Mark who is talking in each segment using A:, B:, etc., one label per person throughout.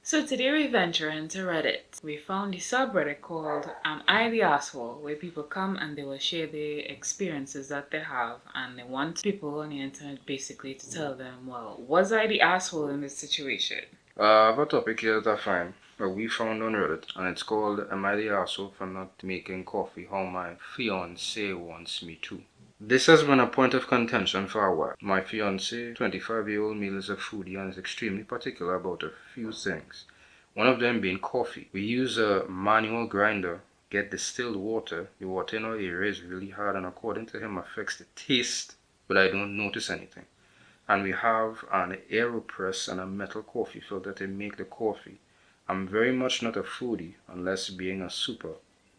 A: So today we venture into Reddit. We found the subreddit called Am I the Asshole, where people come and they will share the experiences that they have, and they want people on the internet basically to tell them, well, was I the asshole in this situation?
B: I have a topic here that I find that we found on Reddit, and it's called Am I the Asshole for Not Making Coffee How My Fiancé Wants Me to? This has been a point of contention for a while. My fiancé, 25-year-old male, is a foodie and is extremely particular about a few things. One of them being coffee. We use a manual grinder, get distilled water. The water in our area is really hard and according to him affects the taste, but I don't notice anything. And we have an AeroPress and a metal coffee filter to make the coffee. I'm very much not a foodie unless being a super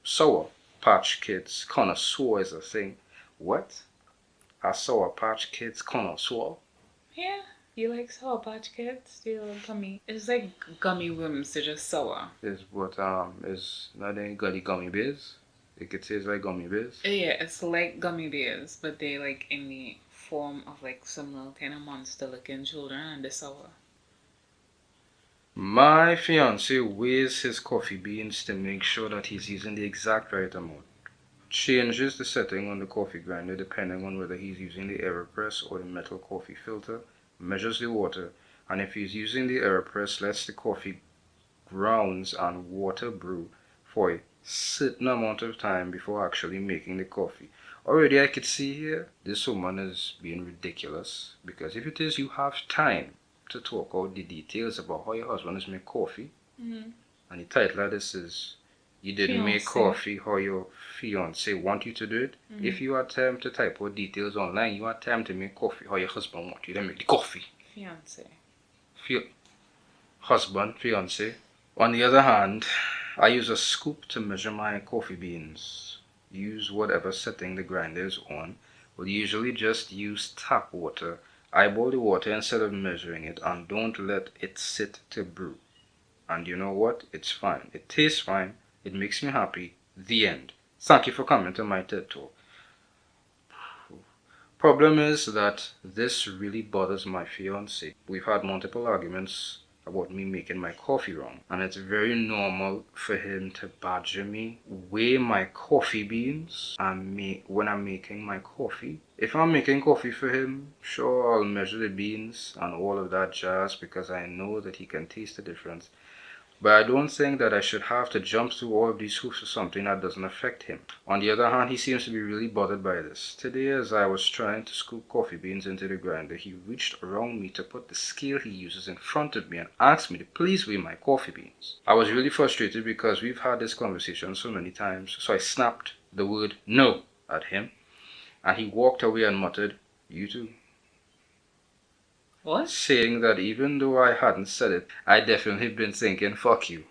B: sour patch kids connoisseur is a thing. What? A sour patch kids connoisseur?
A: Yeah, you like Sour Patch Kids? Do you like gummy? It's like gummy worms, they're just sour.
B: Is what is not any gummy bears? It could taste like gummy bears.
A: Yeah, it's like gummy bears, but they like in the form of like some little kind of monster looking children and they're sour.
B: My fiance weighs his coffee beans to make sure that he's using the exact right amount. Changes the setting on the coffee grinder depending on whether he's using the AeroPress or the metal coffee filter, measures the water, and if he's using the AeroPress, lets the coffee grounds and water brew for a certain amount of time before actually making the coffee. Already I could see here, this woman is being ridiculous, because if it is you have time to talk out the details about how your husband is making coffee, and the title of this is you didn't make coffee how your fiance want you to do it. If you attempt to type out details online, you attempt to make coffee how your husband want you to make the coffee.
A: Fiance.
B: Husband, fiance. On the other hand, I use a scoop to measure my coffee beans. Use whatever setting the grinder is on. Will usually just use tap water. Eyeball the water instead of measuring it and don't let it sit to brew. And you know what? It's fine. It tastes fine. It makes me happy. The end. Thank you for coming to my TED Talk. Problem is that this really bothers my fiance. We've had multiple arguments about me making my coffee wrong, and it's very normal for him to badger me, weigh my coffee beans, and when I'm making my coffee. If I'm making coffee for him, sure, I'll measure the beans and all of that jazz because I know that he can taste the difference. But I don't think that I should have to jump through all of these hoops for something that doesn't affect him. On the other hand, he seems to be really bothered by this. Today, as I was trying to scoop coffee beans into the grinder, he reached around me to put the scale he uses in front of me and asked me to please weigh my coffee beans. I was really frustrated because we've had this conversation so many times, so I snapped the word no at him, and he walked away and muttered, "You too."
A: What?
B: Saying that even though I hadn't said it, I definitely been thinking, fuck you.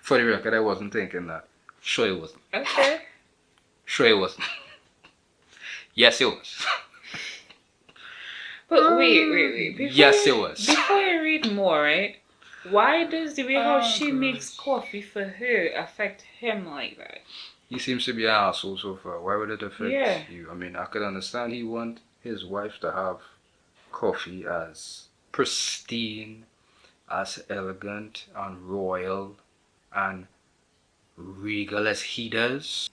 B: For the record, I wasn't thinking that. Sure it wasn't.
A: Okay.
B: Sure it wasn't. Yes, it was.
A: But wait.
B: Yes, it was.
A: Before you read more, right? Why does the way how she makes coffee for her affect him like that?
B: He seems to be an asshole so far. Why would it affect you? I mean, I could understand he want his wife to have coffee as pristine, as elegant and royal and regal as he does.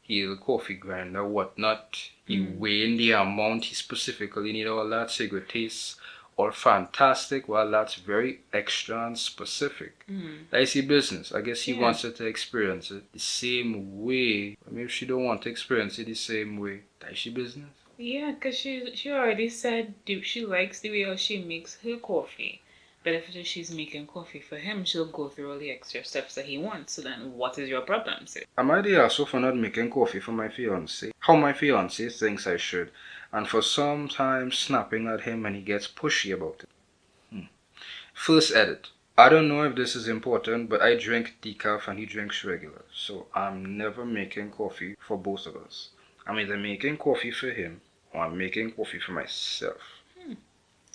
B: He has a coffee grinder, whatnot. He weighing the amount he specifically need, all that, so it would taste all fantastic. Well, that's very extra and specific. That's his business. I guess he wants her to experience it the same way. I mean, if she don't want to experience it the same way, that's his business.
A: Yeah, because she already said she likes the way how she makes her coffee. But if she's making coffee for him, she'll go through all the extra steps that he wants. So then what is your problem, sis?
B: Am I the asshole for not making coffee for my fiancé? How my fiancé thinks I should. And for sometimes snapping at him when he gets pushy about it. First edit. I don't know if this is important, but I drink decaf and he drinks regular. So I'm never making coffee for both of us. I'm either making coffee for him or I'm making coffee for myself.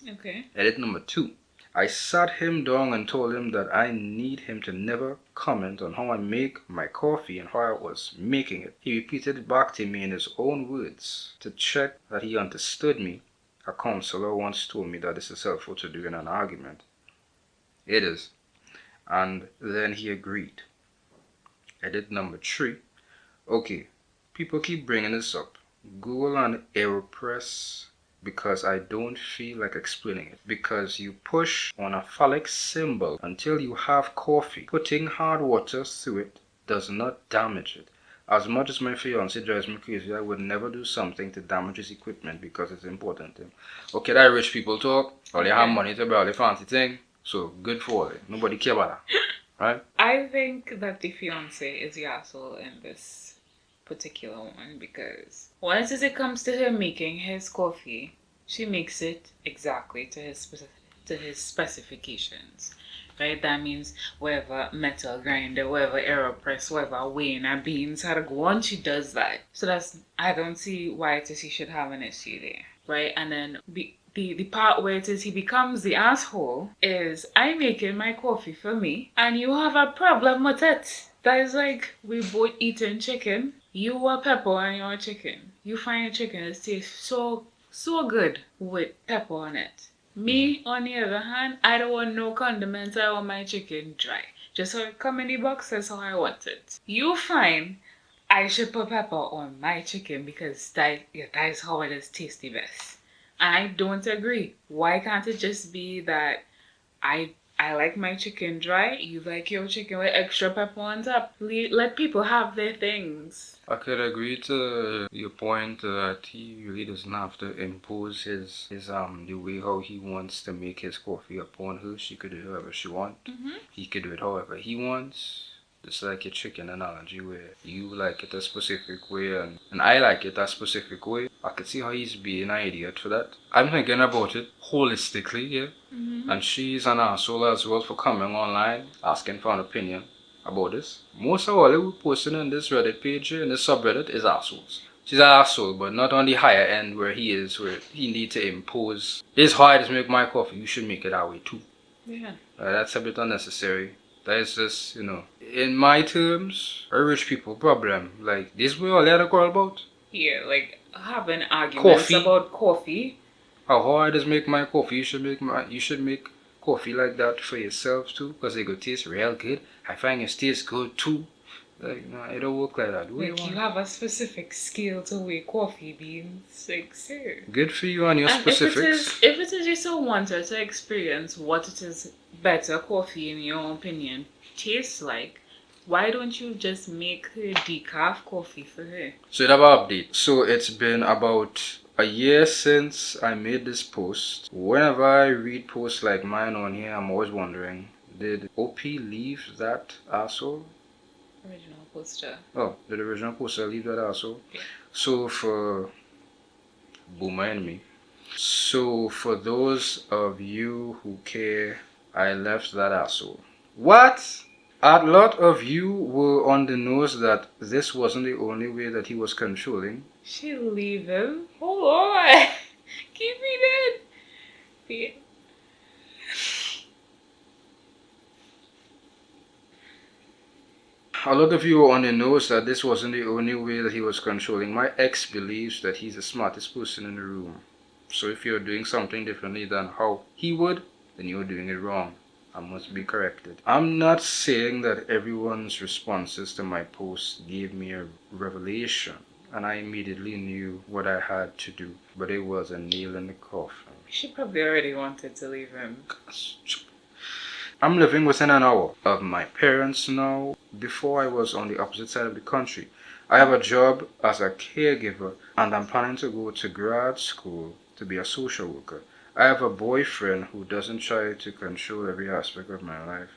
A: Okay.
B: Edit number 2. I sat him down and told him that I need him to never comment on how I make my coffee and how I was making it. He repeated it back to me in his own words. To check that he understood me, a counselor once told me that this is helpful to do in an argument. It is. And then he agreed. Edit number 3. Okay, people keep bringing this up. Google and AeroPress because I don't feel like explaining it. Because you push on a phallic symbol until you have coffee. Putting hard water through it does not damage it. As much as my fiance drives me crazy, I would never do something to damage his equipment because it's important to him. Okay, that rich people talk. All they have money to buy all the fancy thing. So good for it. Nobody care about that. Right?
A: I think that the fiance is the asshole in this particular one because once it comes to her making his coffee, she makes it exactly to his specifications. Right? That means whatever metal grinder, whatever AeroPress, whatever weighing her beans how to go on, she does that. So I don't see why he should have an issue there. Right? And then the part where it is he becomes the asshole is I'm making my coffee for me and you have a problem with it. That is like we both eating chicken. You are pepper and you're chicken. You find chicken it tastes so good with pepper on it. Me, on the other hand, I don't want no condiments. I want my chicken dry. Just how it come in the box, that's how I want it. You find I should put pepper on my chicken because that is how it is tasty best. I don't agree. Why can't it just be that I like my chicken dry, you like your chicken with extra pepper on top? Let people have their things.
B: I could agree to your point that he really doesn't have to impose his the way how he wants to make his coffee upon her. She could do it however she wants. He could do it however he wants. Just like your chicken analogy where you like it a specific way and I like it a specific way. I could see how he's being an idiot for that. I'm thinking about it holistically, yeah. And she's an asshole as well for coming online asking for an opinion about this. Most of all who posting on this Reddit page in this subreddit is assholes. She's an asshole, but not on the higher end where he is, where he need to impose. It's hard to make my coffee, you should make it that way too.
A: Yeah.
B: That's a bit unnecessary. That is just, in my terms, a rich people problem. Like, this we all had a quarrel about.
A: Yeah, like having arguments about coffee.
B: How hard is make my coffee? You should make coffee like that for yourself too, because it could taste real good. I find it tastes good too. Like, no, it don't work like that.
A: Like you have a specific skill to weigh coffee beans. Like, sir.
B: Good for you and your specifics.
A: If it is you so wanted to experience what it is better coffee in your opinion tastes like, why don't you just make her decaf coffee for her?
B: So you have an update. So it's been about a year since I made this post. Whenever I read posts like mine on here, I'm always wondering, did OP leave that asshole?
A: Original poster.
B: Oh, did the original poster leave that asshole?
A: Yeah.
B: So for Boomer and me. So for those of you who care, I left that asshole. What? A lot of you were on the nose that this wasn't the only way that he was controlling.
A: She leave him? Hold on. Keep me dead. Yeah.
B: A lot of you were on the nose that this wasn't the only way that he was controlling. My ex believes that he's the smartest person in the room. So if you're doing something differently than how he would, then you're doing it wrong. I must be corrected. I'm not saying that everyone's responses to my post gave me a revelation and I immediately knew what I had to do, but it was a nail in the coffin.
A: She probably already wanted to leave him.
B: I'm living within an hour of my parents now. Before I was on the opposite side of the country. I have a job as a caregiver and I'm planning to go to grad school to be a social worker. I have a boyfriend who doesn't try to control every aspect of my life.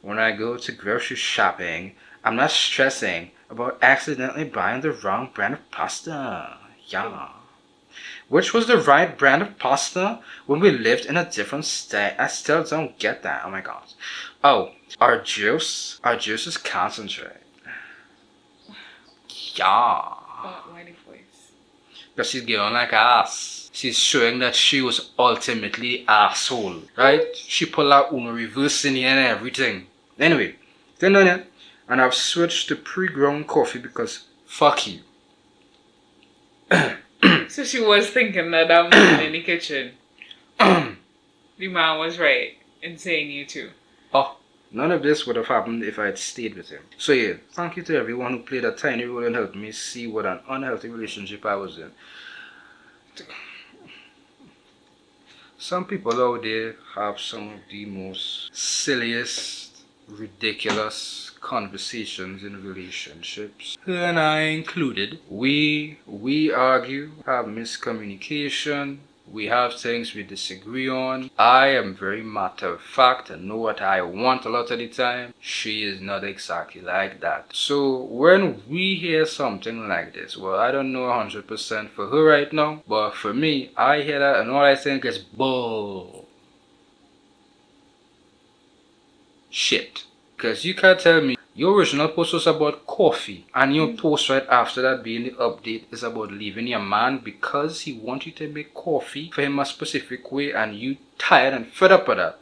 B: When I go to grocery shopping, I'm not stressing about accidentally buying the wrong brand of pasta. Yeah. Which was the right brand of pasta when we lived in a different state? I still don't get that. Oh my god. Oh, our juice is concentrate. Yeah.
A: Why the voice?
B: Because she's getting like ass. She's showing that she was ultimately the asshole, right? She pulled out Uno reverse in here and everything. Anyway, then done it, and I've switched to pre-ground coffee because fuck you.
A: So she was thinking that I'm in the kitchen. The man was right in saying you too.
B: Oh, None of this would have happened if I had stayed with him. So yeah, thank you to everyone who played a tiny role in helping me see what an unhealthy relationship I was in. Some people out there have some of the most silliest, ridiculous conversations in relationships, and I included. We argue, have miscommunication, we have things we disagree on. I am very matter of fact and know what I want a lot of the time. She is not exactly like that. So when we hear something like this, well, I don't know 100% for her right now, but for me, I hear that and all I think is bull shit. Because you can't tell me your original post was about coffee and your post right after that being the update is about leaving your man because he wants you to make coffee for him a specific way and you tired and fed up of that.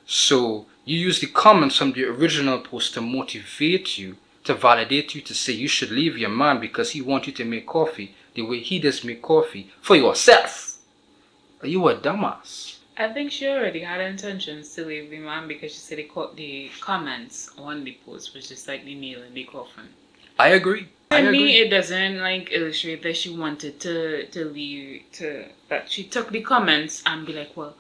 B: So you use the comments from the original post to motivate you, to validate you, to say you should leave your man because he wants you to make coffee the way he does make coffee for yourself. Are you a dumbass?
A: I think she already had intentions to leave the man because she said the comments on the post was just like the nail in the coffin.
B: I agree.
A: To me, it doesn't like illustrate that she wanted to leave, that she took the comments and be like, well,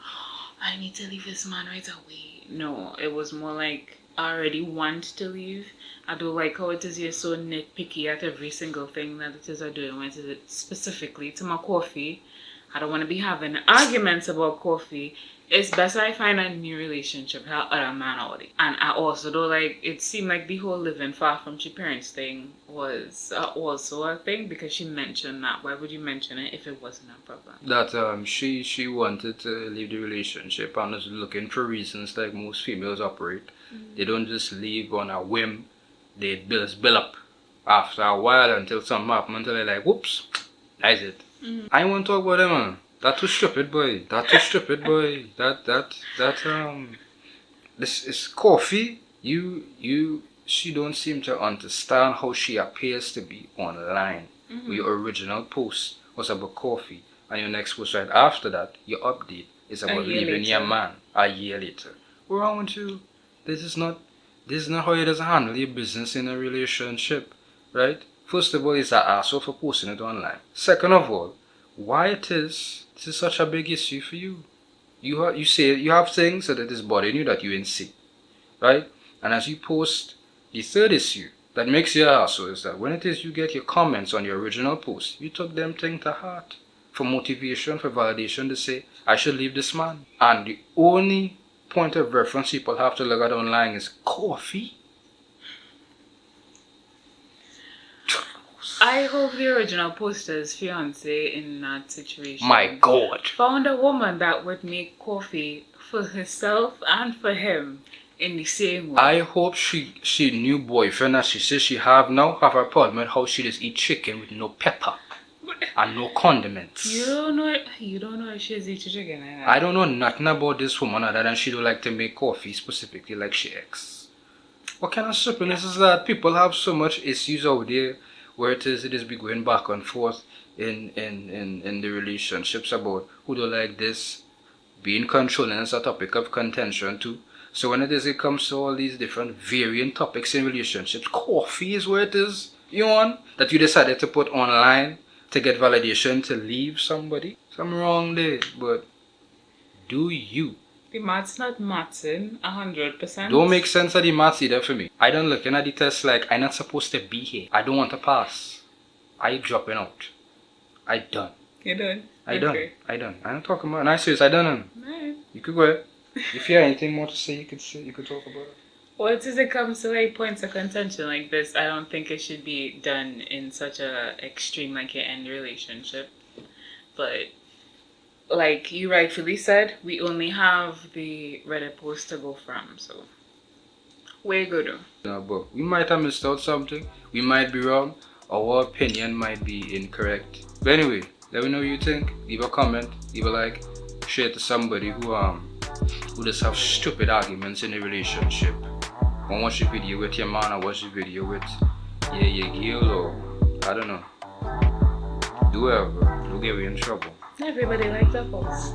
A: I need to leave this man right away. No, it was more like I already want to leave. I don't like how it is you're so nitpicky at every single thing that it is I do. When it is specifically to my coffee, I don't want to be having arguments about coffee. It's best I find a new relationship with other man already. And I also don't like, it seemed like the whole living far from your parents thing was also a thing because she mentioned that. Why would you mention it if it wasn't a problem?
B: That she wanted to leave the relationship and was looking for reasons like most females operate. They don't just leave on a whim. They build up after a while until something happens until they're like, whoops, that's it. I won't talk about them, man. That too stupid, boy. That too stupid, boy. This is coffee. She don't seem to understand how she appears to be online. Your original post was about coffee, and your next post right after that, your update is about leaving your man a year later. What's wrong with you? This is not how you just handle your business in a relationship, right? First of all, it's an asshole for posting it online. Second of all, why this is such a big issue for you? You say you have things that is bothering you that you ain't see, right? And as you post, the third issue that makes you an asshole is that when it is you get your comments on your original post, you took them thing to heart for motivation, for validation to say, I should leave this man. And the only point of reference people have to look at online is coffee.
A: I hope the original poster's fiancé in that situation,
B: my God,
A: found a woman that would make coffee for herself and for him in the same way.
B: I hope she new boyfriend that she says she have now have a problem with how she just eat chicken with no pepper and no condiments.
A: You don't know if she's eating chicken.
B: I don't know nothing about this woman other than she don't like to make coffee specifically like she ex. What kind of stupidness is that? People have so much issues out there where it is be going back and forth in the relationships about who don't like this. Being controlling is a topic of contention too. So when it comes to all these different varying topics in relationships, coffee is where it is, you want, that you decided to put online to get validation to leave somebody. Something wrong there, but do you?
A: The math's not matching 100%.
B: Don't make sense of the maths either for me. I don't looking at the test like I'm not supposed to be here. I don't want to pass. I dropping out. I done.
A: You done?
B: I done. I'm not talking about. Nice serious. I done.
A: Right.
B: You could go ahead. If you have anything more to say, you could say. You could talk about it.
A: Well, as it comes to like points of contention like this, I don't think it should be done in such a extreme like an end relationship. But like you rightfully said, we only have the Reddit post to go from, so where you go to?
B: No, but we might have missed out something. We might be wrong. Our opinion might be incorrect. But anyway, let me know what you think. Leave a comment, leave a like, share it to somebody who just have stupid arguments in a relationship. Or watch the video with your man, or watch the video with your girl, or I don't know. Do whatever. Don't get me in trouble.
A: Everybody likes apples.